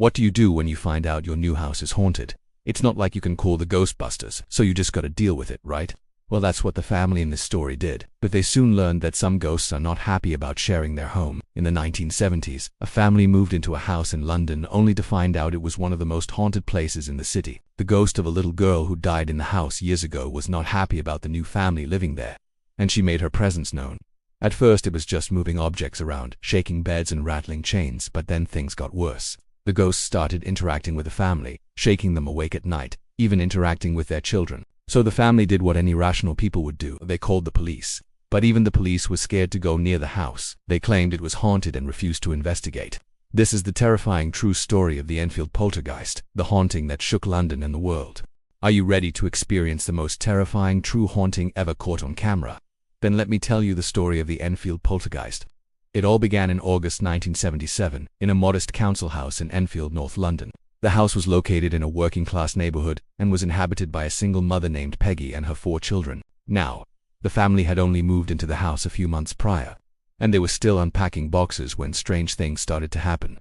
What do you do when you find out your new house is haunted? It's not like you can call the Ghostbusters, so you just gotta deal with it, right? Well, that's what the family in this story did, but they soon learned that some ghosts are not happy about sharing their home. In the 1970s, a family moved into a house in London only to find out it was one of the most haunted places in the city. The ghost of a little girl who died in the house years ago was not happy about the new family living there, and she made her presence known. At first it was just moving objects around, shaking beds and rattling chains, but then things got worse. The ghosts started interacting with the family, shaking them awake at night, even interacting with their children. So the family did what any rational people would do. They called the police. But even the police were scared to go near the house. They claimed it was haunted and refused to investigate. This is the terrifying true story of the Enfield Poltergeist, the haunting that shook London and the world. Are you ready to experience the most terrifying true haunting ever caught on camera? Then let me tell you the story of the Enfield Poltergeist. It all began in August 1977, in a modest council house in Enfield, North London. The house was located in a working-class neighborhood and was inhabited by a single mother named Peggy and her 4 children. Now, the family had only moved into the house a few months prior, and they were still unpacking boxes when strange things started to happen.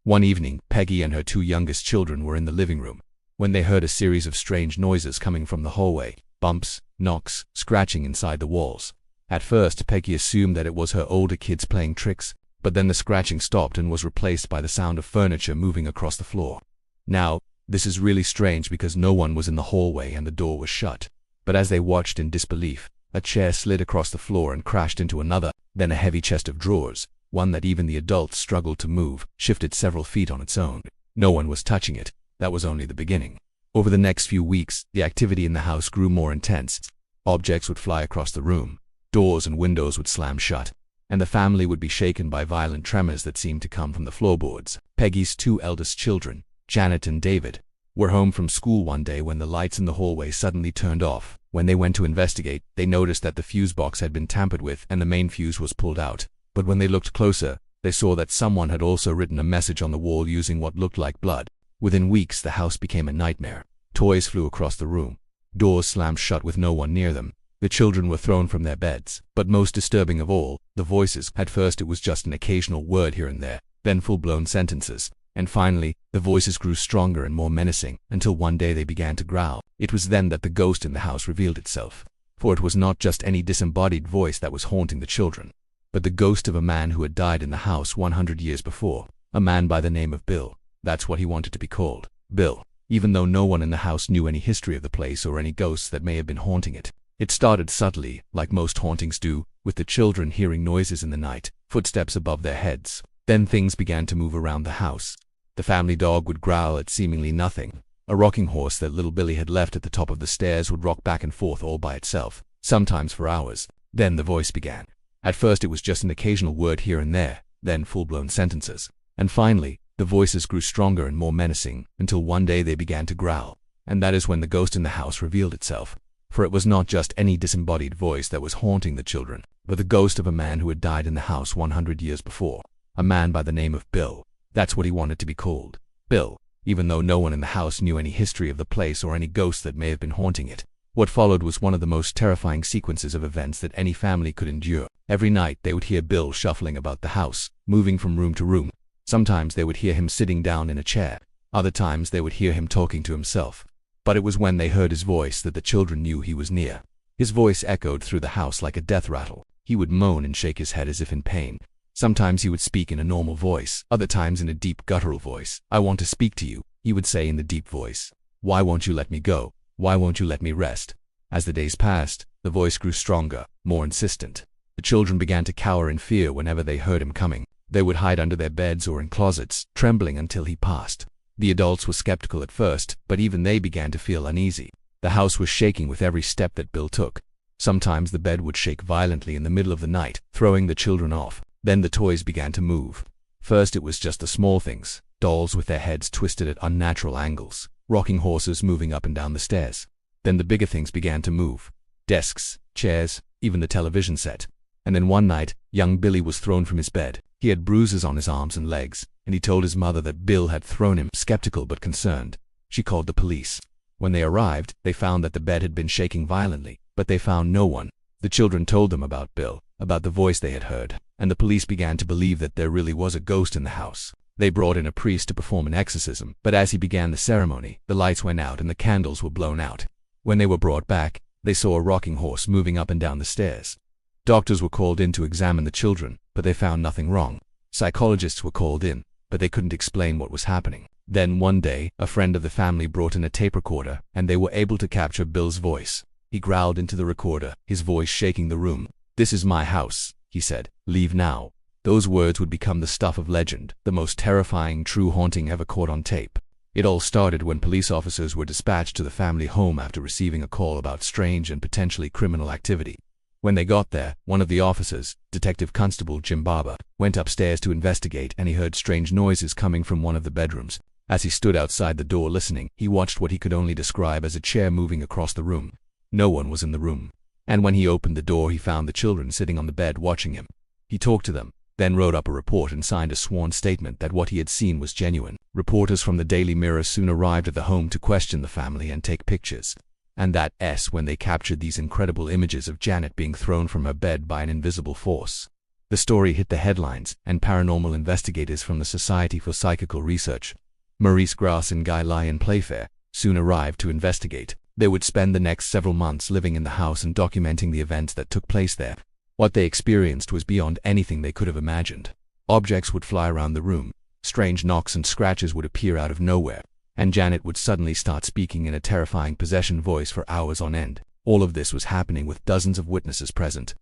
One evening, Peggy and her 2 youngest children were in the living room when they heard a series of strange noises coming from the hallway: bumps, knocks, scratching inside the walls. At first, Peggy assumed that it was her older kids playing tricks, but then the scratching stopped and was replaced by the sound of furniture moving across the floor. Now, this is really strange because no one was in the hallway and the door was shut. But as they watched in disbelief, a chair slid across the floor and crashed into another, then a heavy chest of drawers, one that even the adults struggled to move, shifted several feet on its own. No one was touching it. That was only the beginning. Over the next few weeks, the activity in the house grew more intense. Objects would fly across the room, doors and windows would slam shut, and the family would be shaken by violent tremors that seemed to come from the floorboards. Peggy's 2 eldest children, Janet and David, were home from school one day when the lights in the hallway suddenly turned off. When they went to investigate, they noticed that the fuse box had been tampered with and the main fuse was pulled out. But when they looked closer, they saw that someone had also written a message on the wall using what looked like blood. Within weeks, the house became a nightmare. Toys flew across the room. Doors slammed shut with no one near them. The children were thrown from their beds. But most disturbing of all, the voices. At first it was just an occasional word here and there, then full-blown sentences. And finally, the voices grew stronger and more menacing, until one day they began to growl. It was then that the ghost in the house revealed itself. For it was not just any disembodied voice that was haunting the children, but the ghost of a man who had died in the house 100 years before. A man by the name of Bill. That's what he wanted to be called. Bill. Even though no one in the house knew any history of the place or any ghosts that may have been haunting it. It started subtly, like most hauntings do, with the children hearing noises in the night, footsteps above their heads. Then things began to move around the house. The family dog would growl at seemingly nothing. A rocking horse that little Billy had left at the top of the stairs would rock back and forth all by itself, sometimes for hours. Then the voice began. At first it was just an occasional word here and there, then full-blown sentences. And finally, the voices grew stronger and more menacing, until one day they began to growl. And that is when the ghost in the house revealed itself. For it was not just any disembodied voice that was haunting the children, but the ghost of a man who had died in the house 100 years before. A man by the name of Bill. That's what he wanted to be called. Bill. Even though no one in the house knew any history of the place or any ghosts that may have been haunting it. What followed was one of the most terrifying sequences of events that any family could endure. Every night they would hear Bill shuffling about the house, moving from room to room. Sometimes they would hear him sitting down in a chair. Other times they would hear him talking to himself. But it was when they heard his voice that the children knew he was near. His voice echoed through the house like a death rattle. He would moan and shake his head as if in pain. Sometimes he would speak in a normal voice, other times in a deep guttural voice. "I want to speak to you," he would say in the deep voice. "Why won't you let me go? Why won't you let me rest?" As the days passed, the voice grew stronger, more insistent. The children began to cower in fear whenever they heard him coming. They would hide under their beds or in closets, trembling until he passed. The adults were skeptical at first, but even they began to feel uneasy. The house was shaking with every step that Bill took. Sometimes the bed would shake violently in the middle of the night, throwing the children off. Then the toys began to move. First it was just the small things, dolls with their heads twisted at unnatural angles, rocking horses moving up and down the stairs. Then the bigger things began to move. Desks, chairs, even the television set. And then one night, young Billy was thrown from his bed. He had bruises on his arms and legs, and he told his mother that Bill had thrown him. Skeptical but concerned, she called the police. When they arrived, they found that the bed had been shaking violently, but they found no one. The children told them about Bill, about the voice they had heard, and the police began to believe that there really was a ghost in the house. They brought in a priest to perform an exorcism, but as he began the ceremony, the lights went out and the candles were blown out. When they were brought back, they saw a rocking horse moving up and down the stairs. Doctors were called in to examine the children, but they found nothing wrong. Psychologists were called in, but they couldn't explain what was happening. Then one day, a friend of the family brought in a tape recorder, and they were able to capture Bill's voice. He growled into the recorder, his voice shaking the room. "This is my house," he said. "Leave now." Those words would become the stuff of legend, the most terrifying true haunting ever caught on tape. It all started when police officers were dispatched to the family home after receiving a call about strange and potentially criminal activity. When they got there, one of the officers, Detective Constable Jim Barber, went upstairs to investigate, and he heard strange noises coming from one of the bedrooms. As he stood outside the door listening, he watched what he could only describe as a chair moving across the room. No one was in the room. And when he opened the door, he found the children sitting on the bed watching him. He talked to them, then wrote up a report and signed a sworn statement that what he had seen was genuine. Reporters from the Daily Mirror soon arrived at the home to question the family and take pictures. And that's when they captured these incredible images of Janet being thrown from her bed by an invisible force. The story hit the headlines, and paranormal investigators from the Society for Psychical Research, Maurice Grass and Guy Lyon Playfair, soon arrived to investigate. They would spend the next several months living in the house and documenting the events that took place there. What they experienced was beyond anything they could have imagined. Objects would fly around the room, strange knocks and scratches would appear out of nowhere, and Janet would suddenly start speaking in a terrifying possession voice for hours on end. All of this was happening with dozens of witnesses present.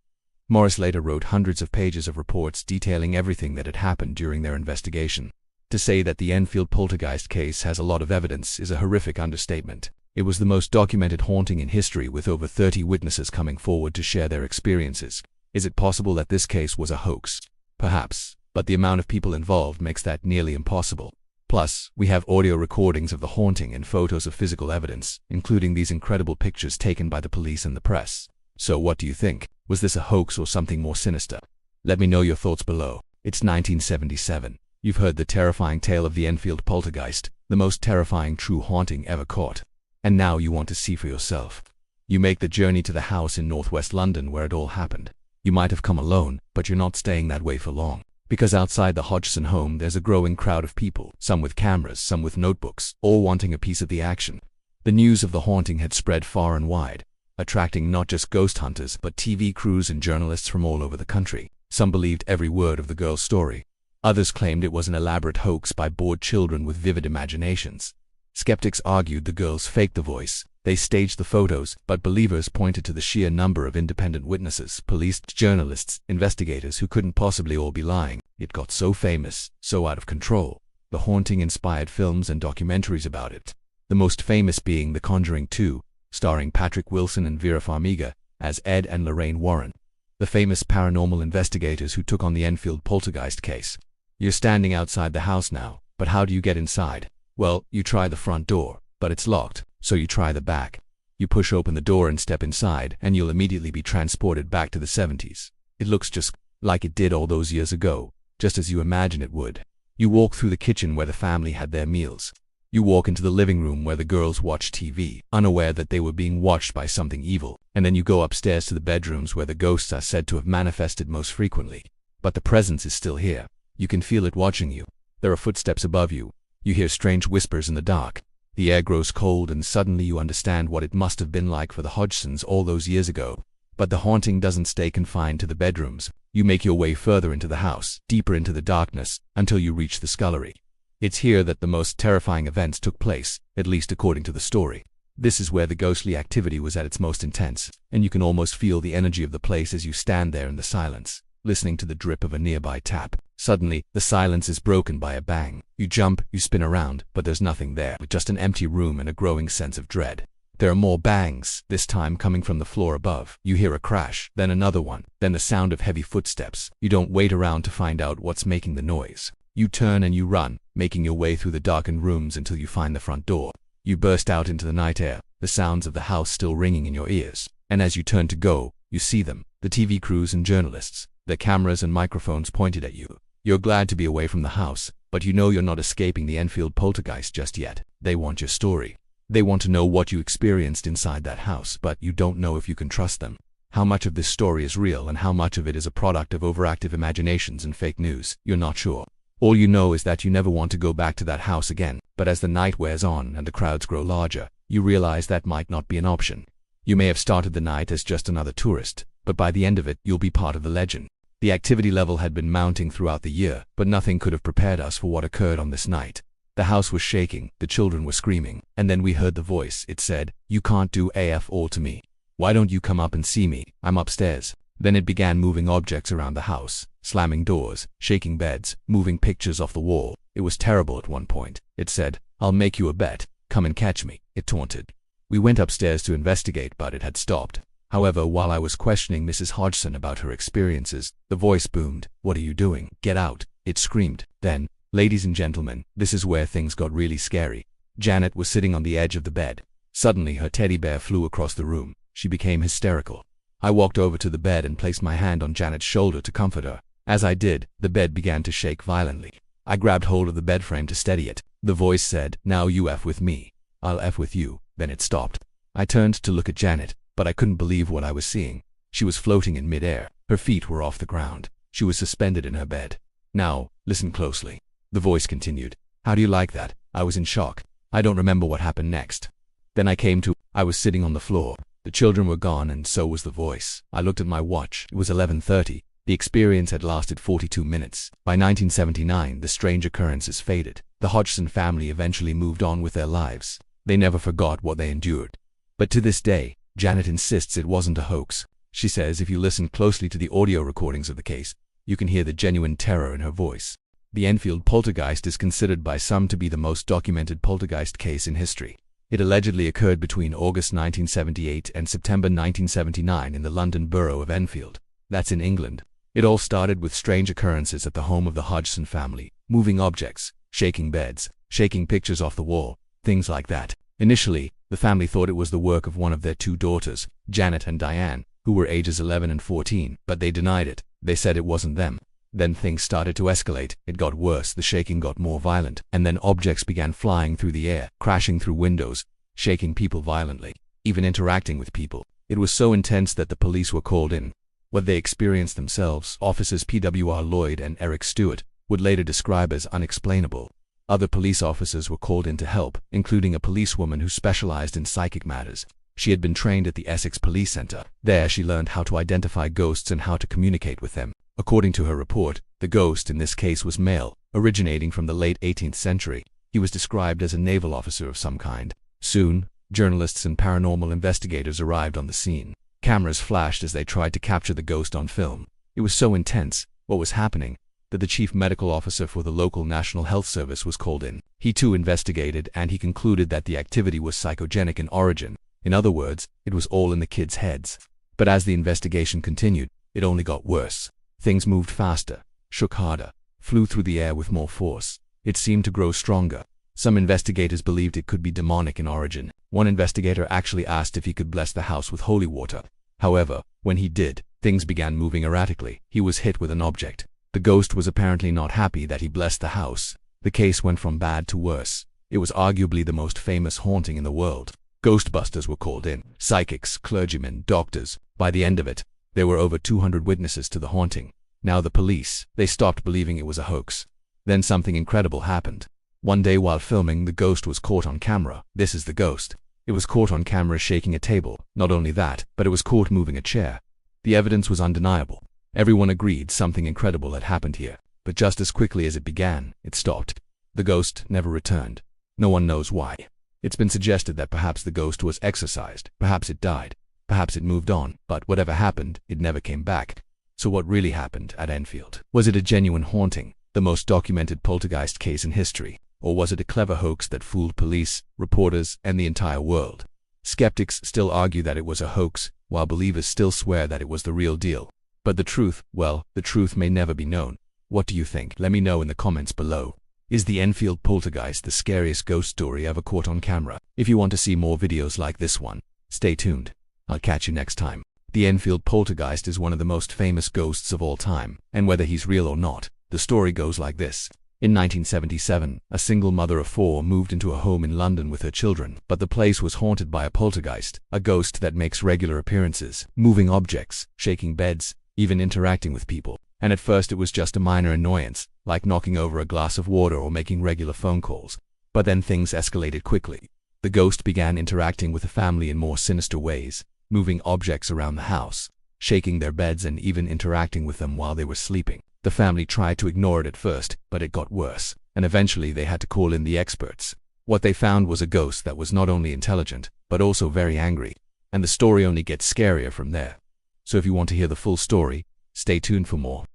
Morris later wrote hundreds of pages of reports detailing everything that had happened during their investigation. To say that the Enfield Poltergeist case has a lot of evidence is a horrific understatement. It was the most documented haunting in history, with over 30 witnesses coming forward to share their experiences. Is it possible that this case was a hoax? Perhaps, but the amount of people involved makes that nearly impossible. Plus, we have audio recordings of the haunting and photos of physical evidence, including these incredible pictures taken by the police and the press. So what do you think? Was this a hoax or something more sinister? Let me know your thoughts below. It's 1977. You've heard the terrifying tale of the Enfield Poltergeist, the most terrifying true haunting ever caught. And now you want to see for yourself. You make the journey to the house in northwest London where it all happened. You might have come alone, but you're not staying that way for long. Because outside the Hodgson home there's a growing crowd of people, some with cameras, some with notebooks, all wanting a piece of the action. The news of the haunting had spread far and wide, attracting not just ghost hunters but TV crews and journalists from all over the country. Some believed every word of the girl's story. Others claimed it was an elaborate hoax by bored children with vivid imaginations. Skeptics argued the girls faked the voice. They staged the photos, but believers pointed to the sheer number of independent witnesses, police, journalists, investigators who couldn't possibly all be lying. It got so famous, so out of control. The haunting inspired films and documentaries about it. The most famous being The Conjuring 2, starring Patrick Wilson and Vera Farmiga as Ed and Lorraine Warren, the famous paranormal investigators who took on the Enfield Poltergeist case. You're standing outside the house now, but how do you get inside? Well, you try the front door, but it's locked. So you try the back. You push open the door and step inside, and you'll immediately be transported back to the 70s. It looks just like it did all those years ago, just as you imagine it would. You walk through the kitchen where the family had their meals. You walk into the living room where the girls watched TV, unaware that they were being watched by something evil. And then you go upstairs to the bedrooms where the ghosts are said to have manifested most frequently. But the presence is still here. You can feel it watching you. There are footsteps above you. You hear strange whispers in the dark. The air grows cold, and suddenly you understand what it must have been like for the Hodgsons all those years ago. But the haunting doesn't stay confined to the bedrooms. You make your way further into the house, deeper into the darkness, until you reach the scullery. It's here that the most terrifying events took place, at least according to the story. This is where the ghostly activity was at its most intense, and you can almost feel the energy of the place as you stand there in the silence, listening to the drip of a nearby tap. Suddenly, the silence is broken by a bang. You jump, you spin around, but there's nothing there, just an empty room and a growing sense of dread. There are more bangs, this time coming from the floor above. You hear a crash, then another one, then the sound of heavy footsteps. You don't wait around to find out what's making the noise. You turn and you run, making your way through the darkened rooms until you find the front door. You burst out into the night air, the sounds of the house still ringing in your ears. And as you turn to go, you see them, the TV crews and journalists, their cameras and microphones pointed at you. You're glad to be away from the house, but you know you're not escaping the Enfield Poltergeist just yet. They want your story. They want to know what you experienced inside that house, but you don't know if you can trust them. How much of this story is real and how much of it is a product of overactive imaginations and fake news, you're not sure. All you know is that you never want to go back to that house again, but as the night wears on and the crowds grow larger, you realize that might not be an option. You may have started the night as just another tourist, but by the end of it, you'll be part of the legend. The activity level had been mounting throughout the year, but nothing could have prepared us for what occurred on this night. The house was shaking, the children were screaming, and then we heard the voice. It said, "You can't do AF all to me. Why don't you come up and see me? I'm upstairs." Then it began moving objects around the house, slamming doors, shaking beds, moving pictures off the wall. It was terrible at one point. It said, "I'll make you a bet. Come and catch me," it taunted. We went upstairs to investigate, but it had stopped. However, while I was questioning Mrs. Hodgson about her experiences, the voice boomed, "What are you doing? Get out," it screamed. Then, ladies and gentlemen, this is where things got really scary. Janet was sitting on the edge of the bed. Suddenly, her teddy bear flew across the room. She became hysterical. I walked over to the bed and placed my hand on Janet's shoulder to comfort her. As I did, the bed began to shake violently. I grabbed hold of the bed frame to steady it. The voice said, "Now you F with me. I'll F with you." Then it stopped. I turned to look at Janet, but I couldn't believe what I was seeing. She was floating in midair. Her feet were off the ground. She was suspended in her bed. "Now, listen closely," the voice continued. "How do you like that?" I was in shock. I don't remember what happened next. Then I came to. I was sitting on the floor. The children were gone and so was the voice. I looked at my watch. It was 11:30. The experience had lasted 42 minutes. By 1979, the strange occurrences faded. The Hodgson family eventually moved on with their lives. They never forgot what they endured. But to this day, Janet insists it wasn't a hoax. She says if you listen closely to the audio recordings of the case, you can hear the genuine terror in her voice. The Enfield Poltergeist is considered by some to be the most documented poltergeist case in history. It allegedly occurred between August 1978 and September 1979 in the London borough of Enfield. That's in England. It all started with strange occurrences at the home of the Hodgson family. Moving objects, shaking beds, shaking pictures off the wall, things like that. Initially, the family thought it was the work of one of their two daughters, Janet and Diane, who were ages 11 and 14, but they denied it. They said it wasn't them. Then things started to escalate. It got worse, the shaking got more violent, and then objects began flying through the air, crashing through windows, shaking people violently, even interacting with people. It was so intense that the police were called in. What they experienced themselves, officers P.W.R. Lloyd and Eric Stewart, would later describe as unexplainable. Other police officers were called in to help, including a policewoman who specialized in psychic matters. She had been trained at the Essex Police Center. There she learned how to identify ghosts and how to communicate with them. According to her report, the ghost in this case was male, originating from the late 18th century. He was described as a naval officer of some kind. Soon, journalists and paranormal investigators arrived on the scene. Cameras flashed as they tried to capture the ghost on film. It was so intense, what was happening, that the chief medical officer for the local National Health Service was called in. He too investigated and he concluded that the activity was psychogenic in origin. In other words, it was all in the kids' heads. But as the investigation continued, it only got worse. Things moved faster, shook harder, flew through the air with more force. It seemed to grow stronger. Some investigators believed it could be demonic in origin. One investigator actually asked if he could bless the house with holy water. However, when he did, things began moving erratically. He was hit with an object. The ghost was apparently not happy that he blessed the house. The case went from bad to worse. It was arguably the most famous haunting in the world. Ghostbusters were called in. Psychics, clergymen, doctors. By the end of it, there were over 200 witnesses to the haunting. Now the police, they stopped believing it was a hoax. Then something incredible happened. One day while filming, the ghost was caught on camera. This is the ghost. It was caught on camera shaking a table. Not only that, but it was caught moving a chair. The evidence was undeniable. Everyone agreed something incredible had happened here. But just as quickly as it began, it stopped. The ghost never returned. No one knows why. It's been suggested that perhaps the ghost was exorcised. Perhaps it died. Perhaps it moved on. But whatever happened, it never came back. So what really happened at Enfield? Was it a genuine haunting, the most documented poltergeist case in history? Or was it a clever hoax that fooled police, reporters, and the entire world? Skeptics still argue that it was a hoax, while believers still swear that it was the real deal. But the truth, well, the truth may never be known. What do you think? Let me know in the comments below. Is the Enfield Poltergeist the scariest ghost story ever caught on camera? If you want to see more videos like this one, stay tuned. I'll catch you next time. The Enfield Poltergeist is one of the most famous ghosts of all time, and whether he's real or not, the story goes like this. In 1977, a single mother of 4 moved into a home in London with her children, but the place was haunted by a poltergeist, a ghost that makes regular appearances, moving objects, shaking beds, even interacting with people. And at first it was just a minor annoyance, like knocking over a glass of water or making regular phone calls. But then things escalated quickly. The ghost began interacting with the family in more sinister ways, moving objects around the house, shaking their beds, and even interacting with them while they were sleeping. The family tried to ignore it at first, but it got worse, and eventually they had to call in the experts. What they found was a ghost that was not only intelligent, but also very angry. And the story only gets scarier from there. So if you want to hear the full story, stay tuned for more.